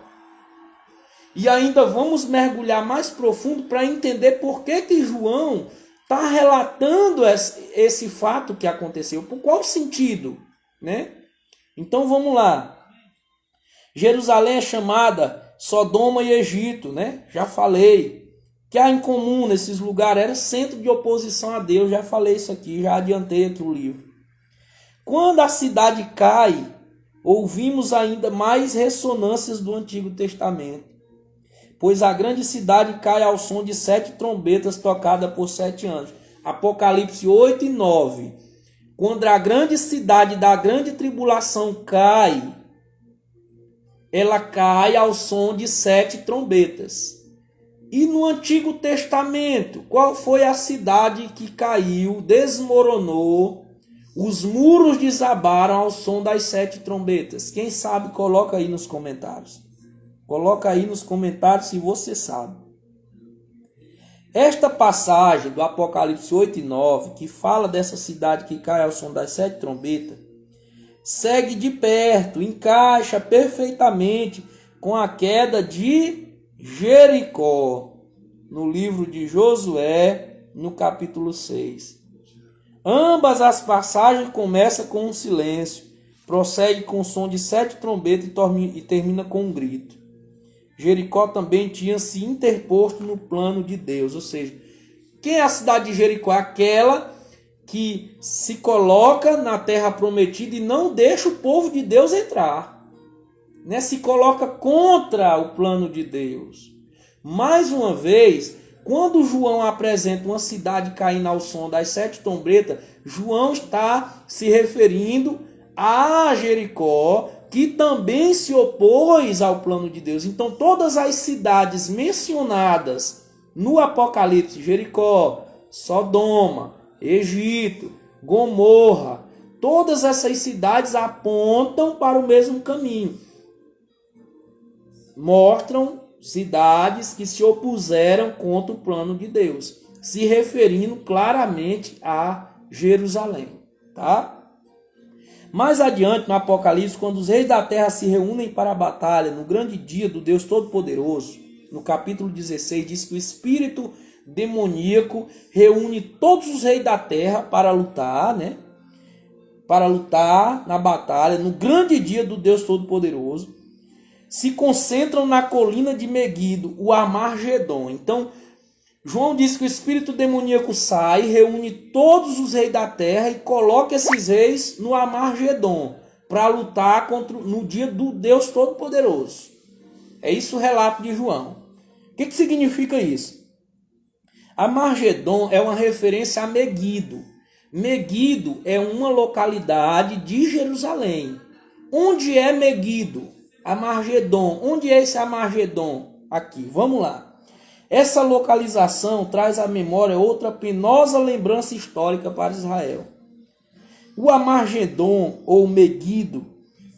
E ainda vamos mergulhar mais profundo para entender por que João está relatando esse fato que aconteceu. Por qual sentido? Né? Então vamos lá. Jerusalém é chamada Sodoma e Egito, né? Já falei. Que há em comum nesses lugares era centro de oposição a Deus. Já falei isso aqui, já adiantei aqui o livro. Quando a cidade cai, ouvimos ainda mais ressonâncias do Antigo Testamento. Pois a grande cidade cai ao som de 7 trombetas tocadas por 7 anjos. Apocalipse 8 e 9. Quando a grande cidade da grande tribulação cai, ela cai ao som de 7 trombetas. E no Antigo Testamento, qual foi a cidade que caiu, desmoronou, os muros desabaram ao som das 7 trombetas? Quem sabe, coloca aí nos comentários. Coloca aí nos comentários se você sabe. Esta passagem do Apocalipse 8 e 9, que fala dessa cidade que cai ao som das 7 trombetas, segue de perto, encaixa perfeitamente com a queda de Jericó, no livro de Josué, no capítulo 6. Ambas as passagens começam com um silêncio, prossegue com o som de 7 trombetas e termina com um grito. Jericó também tinha se interposto no plano de Deus, ou seja, quem é a cidade de Jericó? É aquela que se coloca na terra prometida e não deixa o povo de Deus entrar, né? Se coloca contra o plano de Deus. Mais uma vez, quando João apresenta uma cidade caindo ao som das 7 trombetas, João está se referindo a Jericó, que também se opôs ao plano de Deus. Então todas as cidades mencionadas no Apocalipse, Jericó, Sodoma, Egito, Gomorra, todas essas cidades apontam para o mesmo caminho. Mostram cidades que se opuseram contra o plano de Deus, se referindo claramente a Jerusalém, tá? Mais adiante no Apocalipse, quando os reis da terra se reúnem para a batalha no grande dia do Deus Todo-Poderoso, no capítulo 16, diz que o espírito demoníaco reúne todos os reis da terra para lutar, né? Para lutar na batalha, no grande dia do Deus Todo-Poderoso. Se concentram na colina de Meguido, o Armagedon. Então, João diz que o espírito demoníaco sai, reúne todos os reis da terra e coloca esses reis no Armagedon para lutar no dia do Deus Todo-Poderoso. É isso o relato de João. O que significa isso? Amargedon é uma referência a Meguido. Meguido é uma localidade de Jerusalém. Onde é Meguido? Amargedon. Onde é esse Amargedon? Aqui, vamos lá. Essa localização traz à memória outra penosa lembrança histórica para Israel. O Amargedon, ou Meguido,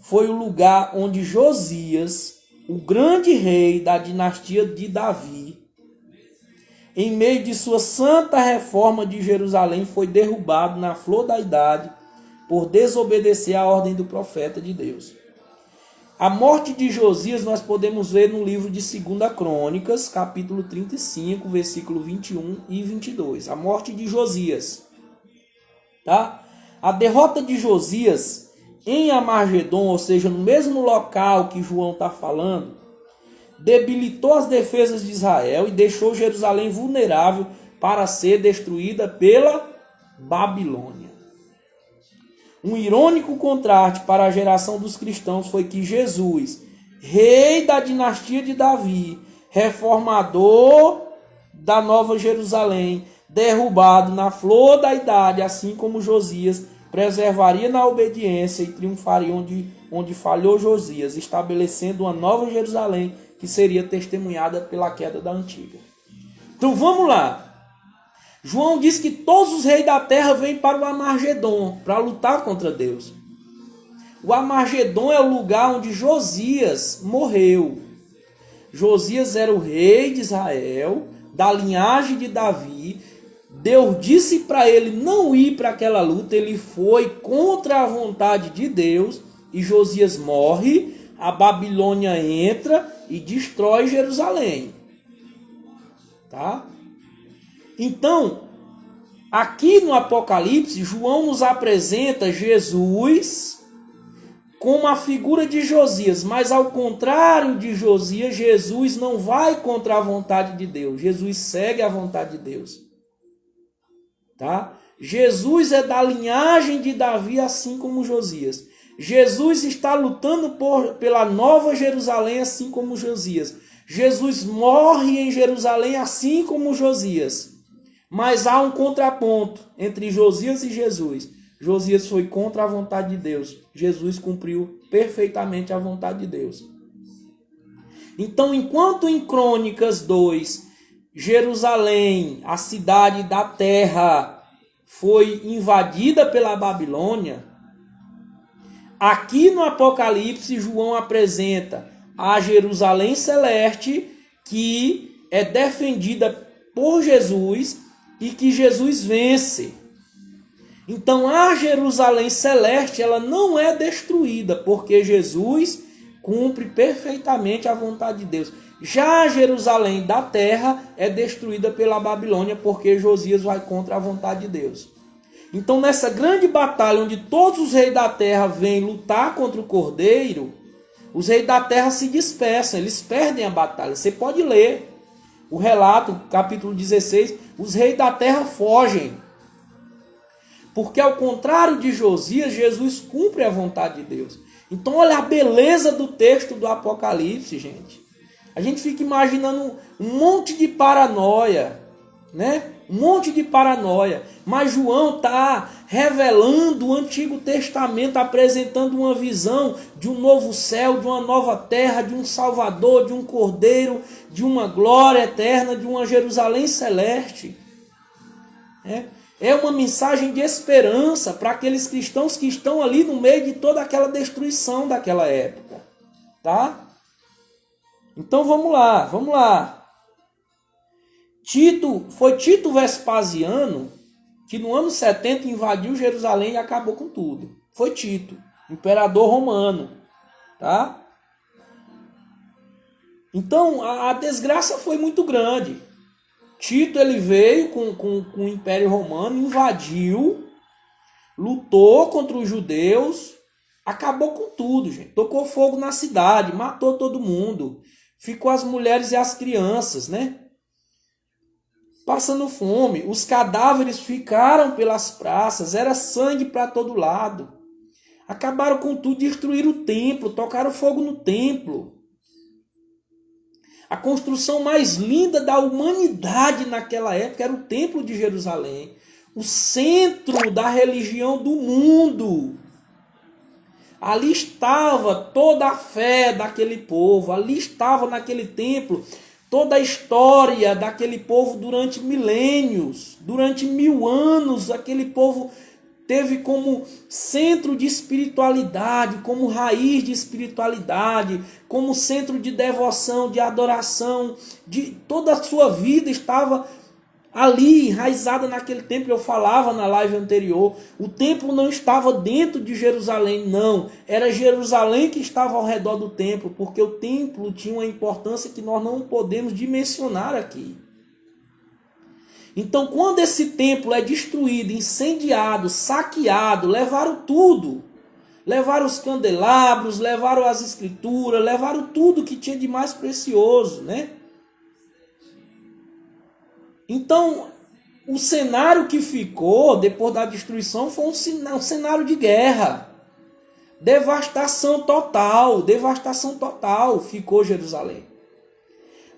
foi o lugar onde Josias, o grande rei da dinastia de Davi, em meio de sua santa reforma de Jerusalém, foi derrubado na flor da idade por desobedecer à ordem do profeta de Deus. A morte de Josias nós podemos ver no livro de 2 Crônicas, capítulo 35, versículo 21 e 22. A morte de Josias. Tá? A derrota de Josias em Amargedon, ou seja, no mesmo local que João está falando, debilitou as defesas de Israel e deixou Jerusalém vulnerável para ser destruída pela Babilônia. Um irônico contraste para a geração dos cristãos foi que Jesus, rei da dinastia de Davi, reformador da Nova Jerusalém, derrubado na flor da idade, assim como Josias, preservaria na obediência e triunfaria onde falhou Josias, estabelecendo uma nova Jerusalém que seria testemunhada pela queda da antiga. Então vamos lá. João diz que todos os reis da terra vêm para o Amargedon, para lutar contra Deus. O Amargedon é o lugar onde Josias morreu. Josias era o rei de Israel, da linhagem de Davi. Deus disse para ele não ir para aquela luta, ele foi contra a vontade de Deus, e Josias morre, a Babilônia entra e destrói Jerusalém. Tá? Então, aqui no Apocalipse, João nos apresenta Jesus como a figura de Josias, mas ao contrário de Josias, Jesus não vai contra a vontade de Deus, Jesus segue a vontade de Deus. Tá? Jesus é da linhagem de Davi, assim como Josias. Jesus está lutando pela nova Jerusalém, assim como Josias. Jesus morre em Jerusalém, assim como Josias. Mas há um contraponto entre Josias e Jesus. Josias foi contra a vontade de Deus. Jesus cumpriu perfeitamente a vontade de Deus. Então, enquanto em Crônicas 2, Jerusalém, a cidade da terra, foi invadida pela Babilônia, aqui no Apocalipse, João apresenta a Jerusalém celeste, que é defendida por Jesus e que Jesus vence. Então a Jerusalém celeste, ela não é destruída, porque Jesus cumpre perfeitamente a vontade de Deus. Já a Jerusalém da terra é destruída pela Babilônia, porque Josias vai contra a vontade de Deus. Então nessa grande batalha, onde todos os reis da terra vêm lutar contra o Cordeiro, os reis da terra se dispersam, eles perdem a batalha. Você pode ler o relato, capítulo 16, os reis da terra fogem. Porque ao contrário de Josias, Jesus cumpre a vontade de Deus. Então olha a beleza do texto do Apocalipse, gente. A gente fica imaginando um monte de paranoia, né? Um monte de paranoia. Mas João está revelando o Antigo Testamento, apresentando uma visão de um novo céu, de uma nova terra, de um Salvador, de um Cordeiro, de uma glória eterna, de uma Jerusalém celeste. É uma mensagem de esperança para aqueles cristãos que estão ali no meio de toda aquela destruição daquela época. Tá? Então vamos lá. Foi Tito Vespasiano que no ano 70 invadiu Jerusalém e acabou com tudo. Foi Tito, imperador romano. Tá? Então a desgraça foi muito grande. Tito ele veio com o Império Romano, invadiu, lutou contra os judeus, acabou com tudo, gente. Tocou fogo na cidade, matou todo mundo. Ficou as mulheres e as crianças, né? Passando fome. Os cadáveres ficaram pelas praças, era sangue para todo lado. Acabaram com tudo, destruíram o templo, tocaram fogo no templo. A construção mais linda da humanidade naquela época era o Templo de Jerusalém, o centro da religião do mundo. Ali estava toda a fé daquele povo, ali estava naquele templo toda a história daquele povo durante milênios, durante 1000 anos. Aquele povo teve como centro de espiritualidade, como raiz de espiritualidade, como centro de devoção, de adoração, de toda a sua vida estava ali, enraizada naquele templo. Eu falava na live anterior, o templo não estava dentro de Jerusalém, não. Era Jerusalém que estava ao redor do templo, porque o templo tinha uma importância que nós não podemos dimensionar aqui. Então, quando esse templo é destruído, incendiado, saqueado, levaram tudo. Levaram os candelabros, levaram as escrituras, levaram tudo que tinha de mais precioso, né? Então, o cenário que ficou depois da destruição foi um cenário de guerra. Devastação total ficou Jerusalém.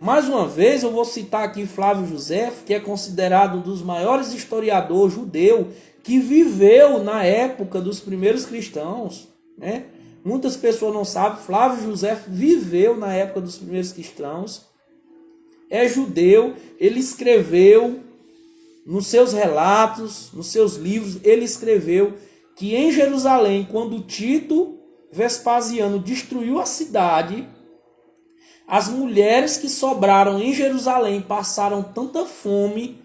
Mais uma vez, eu vou citar aqui Flávio José, que é considerado um dos maiores historiadores judeu que viveu na época dos primeiros cristãos, né? Muitas pessoas não sabem, Flávio José viveu na época dos primeiros cristãos, é judeu, ele escreveu nos seus relatos, nos seus livros, ele escreveu que em Jerusalém, quando Tito Vespasiano destruiu a cidade, as mulheres que sobraram em Jerusalém passaram tanta fome,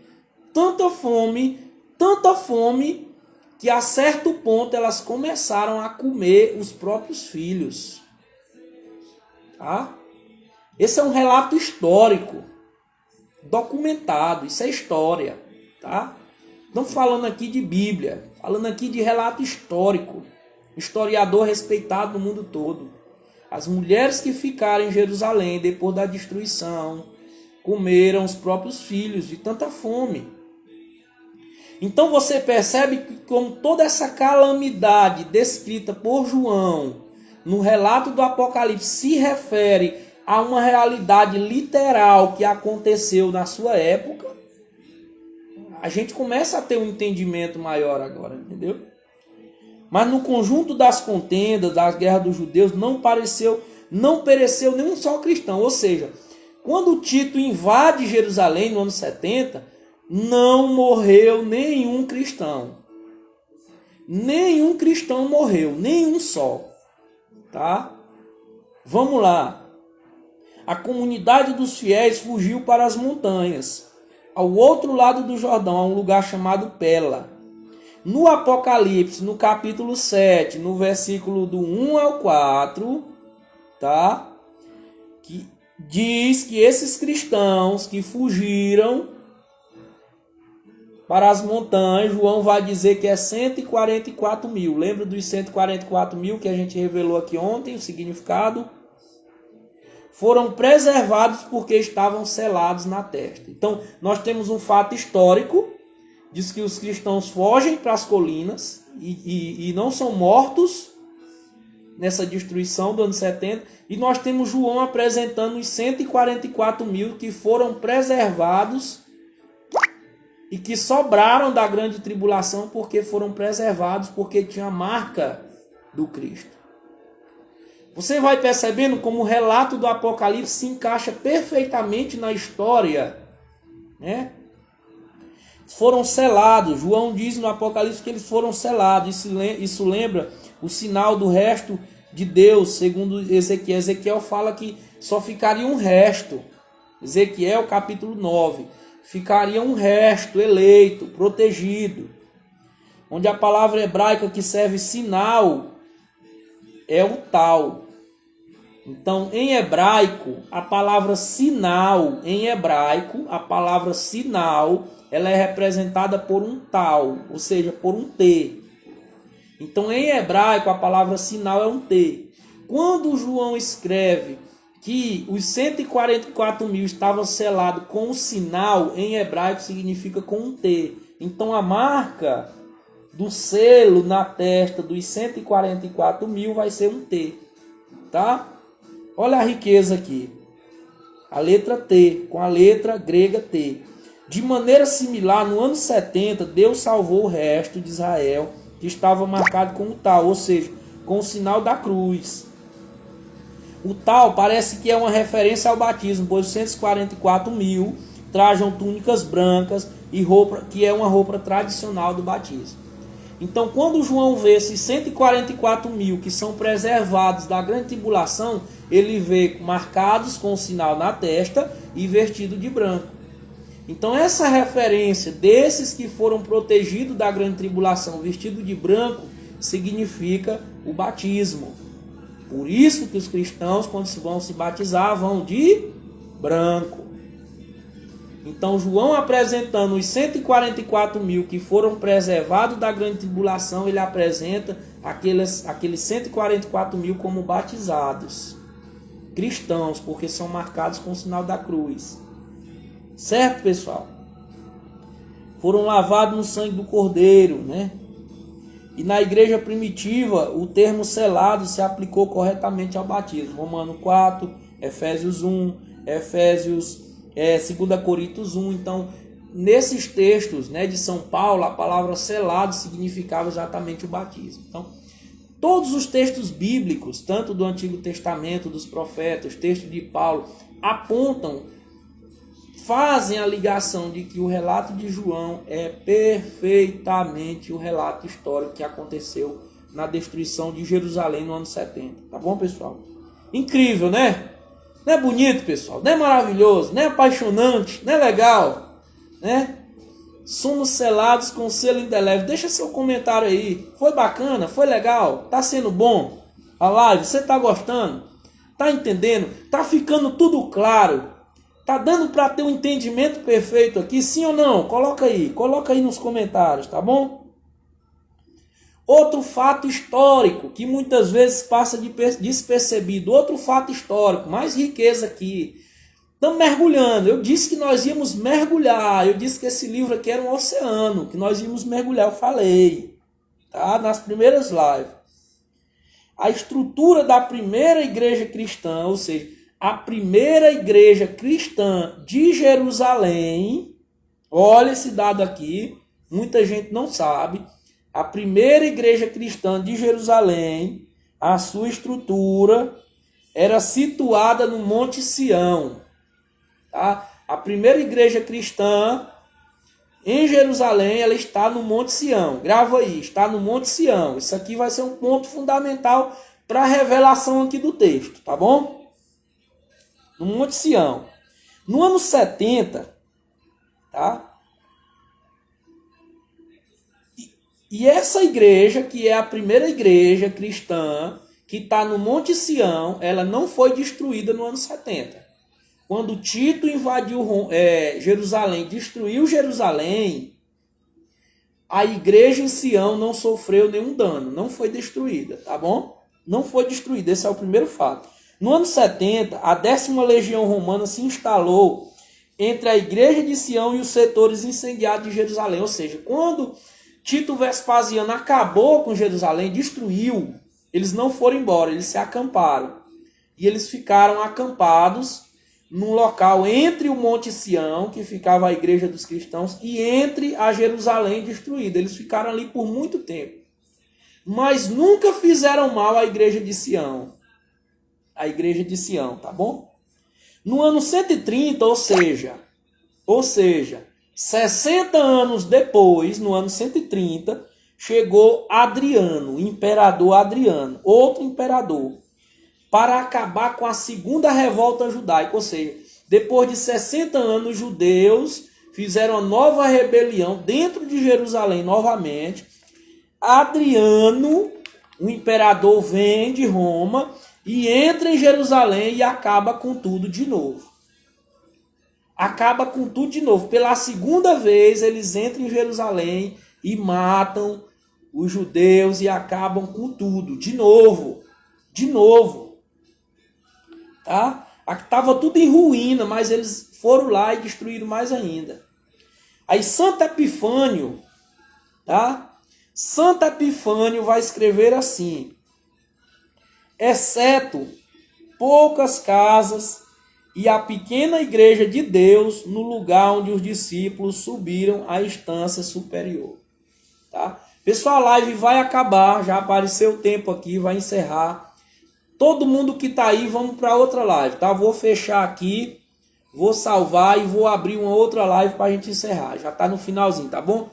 que a certo ponto elas começaram a comer os próprios filhos. Tá? Esse é um relato histórico, documentado, isso é história. Tá? Estamos falando aqui de Bíblia, falando aqui de relato histórico, historiador respeitado no mundo todo. As mulheres que ficaram em Jerusalém depois da destruição comeram os próprios filhos de tanta fome. Então você percebe que como toda essa calamidade descrita por João no relato do Apocalipse se refere a uma realidade literal que aconteceu na sua época, a gente começa a ter um entendimento maior agora, entendeu? Mas no conjunto das contendas, das guerras dos judeus, não pereceu nenhum só cristão. Ou seja, quando Tito invade Jerusalém no ano 70, não morreu nenhum cristão. Nenhum cristão morreu, nenhum só. Tá? Vamos lá. A comunidade dos fiéis fugiu para as montanhas, ao outro lado do Jordão, a um lugar chamado Pela. No Apocalipse, no capítulo 7, no versículo do 1 ao 4, tá? Que diz que esses cristãos que fugiram para as montanhas, João vai dizer que é 144 mil. Lembra dos 144 mil que a gente revelou aqui ontem, o significado? Foram preservados porque estavam selados na testa. Então, nós temos um fato histórico. Diz que os cristãos fogem para as colinas e não são mortos nessa destruição do ano 70. E nós temos João apresentando os 144 mil que foram preservados e que sobraram da grande tribulação porque foram preservados, porque tinha a marca do Cristo. Você vai percebendo como o relato do Apocalipse se encaixa perfeitamente na história, né? Foram selados. João diz no Apocalipse que eles foram selados. Isso lembra o sinal do resto de Deus, segundo Ezequiel. Ezequiel fala que só ficaria um resto. Ezequiel capítulo 9. Ficaria um resto eleito, protegido. Onde a palavra hebraica que serve sinal é o tal. Então, em hebraico, a palavra sinal, ela é representada por um tal, ou seja, por um T. Então, em hebraico, a palavra sinal é um T. Quando João escreve que os 144 mil estavam selados com um sinal, em hebraico significa com um T. Então, a marca do selo na testa dos 144 mil vai ser um T. Tá? Olha a riqueza aqui. a letra T, com a letra grega T. De maneira similar, no ano 70, Deus salvou o resto de Israel, que estava marcado como tal, ou seja, com o sinal da cruz. O tal parece que é uma referência ao batismo, pois 144.000 trajam túnicas brancas e roupa, que é uma roupa tradicional do batismo. Então, quando João vê esses 144.000 que são preservados da grande tribulação, ele vê marcados com o sinal na testa e vestido de branco. Então, essa referência desses que foram protegidos da grande tribulação vestido de branco significa o batismo. Por isso que os cristãos, quando vão se batizar, vão de branco. Então, João apresentando os 144.000 que foram preservados da grande tribulação, ele apresenta aqueles 144.000 como batizados. Cristãos, porque são marcados com o sinal da cruz. Certo, pessoal? Foram lavados no sangue do Cordeiro, né? E na igreja primitiva, o termo selado se aplicou corretamente ao batismo. Romanos 4, Efésios 1, 2 Coríntios 1. Então, nesses textos, né, de São Paulo, a palavra selado significava exatamente o batismo. Então, todos os textos bíblicos, tanto do Antigo Testamento, dos profetas, textos de Paulo, fazem a ligação de que o relato de João é perfeitamente o relato histórico que aconteceu na destruição de Jerusalém no ano 70. Tá bom, pessoal? Incrível, né? Não é bonito, pessoal? Não é maravilhoso? Não é apaixonante? Não é legal? Né? Somos selados com selo indelével. Deixa seu comentário aí. Foi bacana? Foi legal? Tá sendo bom? A live, você tá gostando? Tá entendendo? Tá ficando tudo claro? Tá dando para ter um entendimento perfeito aqui? Sim ou não? Coloca aí nos comentários, tá bom? Outro fato histórico que muitas vezes passa despercebido. Outro fato histórico, mais riqueza aqui. Estamos mergulhando. Eu disse que nós íamos mergulhar. Eu disse que esse livro aqui era um oceano, que nós íamos mergulhar. Eu falei, tá? Nas primeiras lives. A estrutura da primeira igreja cristã, ou seja, a primeira igreja cristã de Jerusalém, olha esse dado aqui, muita gente não sabe. A primeira igreja cristã de Jerusalém, a sua estrutura era situada no Monte Sião. Tá? A primeira igreja cristã em Jerusalém, ela está no Monte Sião. Grava aí, está no Monte Sião. Isso aqui vai ser um ponto fundamental para a revelação aqui do texto, tá bom? No Monte Sião. No ano 70, tá? E essa igreja, que é a primeira igreja cristã, que está no Monte Sião, ela não foi destruída no ano 70. Quando Tito invadiu Jerusalém, destruiu Jerusalém, a igreja em Sião não sofreu nenhum dano, não foi destruída, tá bom? Não foi destruída, esse é o primeiro fato. No ano 70, a 10ª Legião Romana se instalou entre a igreja de Sião e os setores incendiados de Jerusalém. Ou seja, quando Tito Vespasiano acabou com Jerusalém, destruiu, eles não foram embora, eles se acamparam. E eles ficaram acampados num local entre o Monte Sião, que ficava a igreja dos cristãos, e entre a Jerusalém destruída. Eles ficaram ali por muito tempo. Mas nunca fizeram mal à igreja de Sião. A igreja de Sião, tá bom? No ano 130, ou seja, 60 anos depois, no ano 130, chegou Adriano, o imperador Adriano, outro imperador, para acabar com a segunda revolta judaica. Ou seja, depois de 60 anos, os judeus fizeram uma nova rebelião dentro de Jerusalém novamente. Adriano, o imperador, vem de Roma e entra em Jerusalém e acaba com tudo de novo. Acaba com tudo de novo. Pela segunda vez, eles entram em Jerusalém e matam os judeus e acabam com tudo. De novo. De novo. Tá? Estava tudo em ruína, mas eles foram lá e destruíram mais ainda. Aí Santo Epifânio, tá? Santo Epifânio vai escrever assim: exceto poucas casas e a pequena igreja de Deus no lugar onde os discípulos subiram à instância superior. Tá? Pessoal, a live vai acabar, já apareceu o tempo aqui, vai encerrar. Todo mundo que está aí, vamos para outra live, tá? Vou fechar aqui, vou salvar e vou abrir uma outra live para a gente encerrar. Já está no finalzinho, tá bom?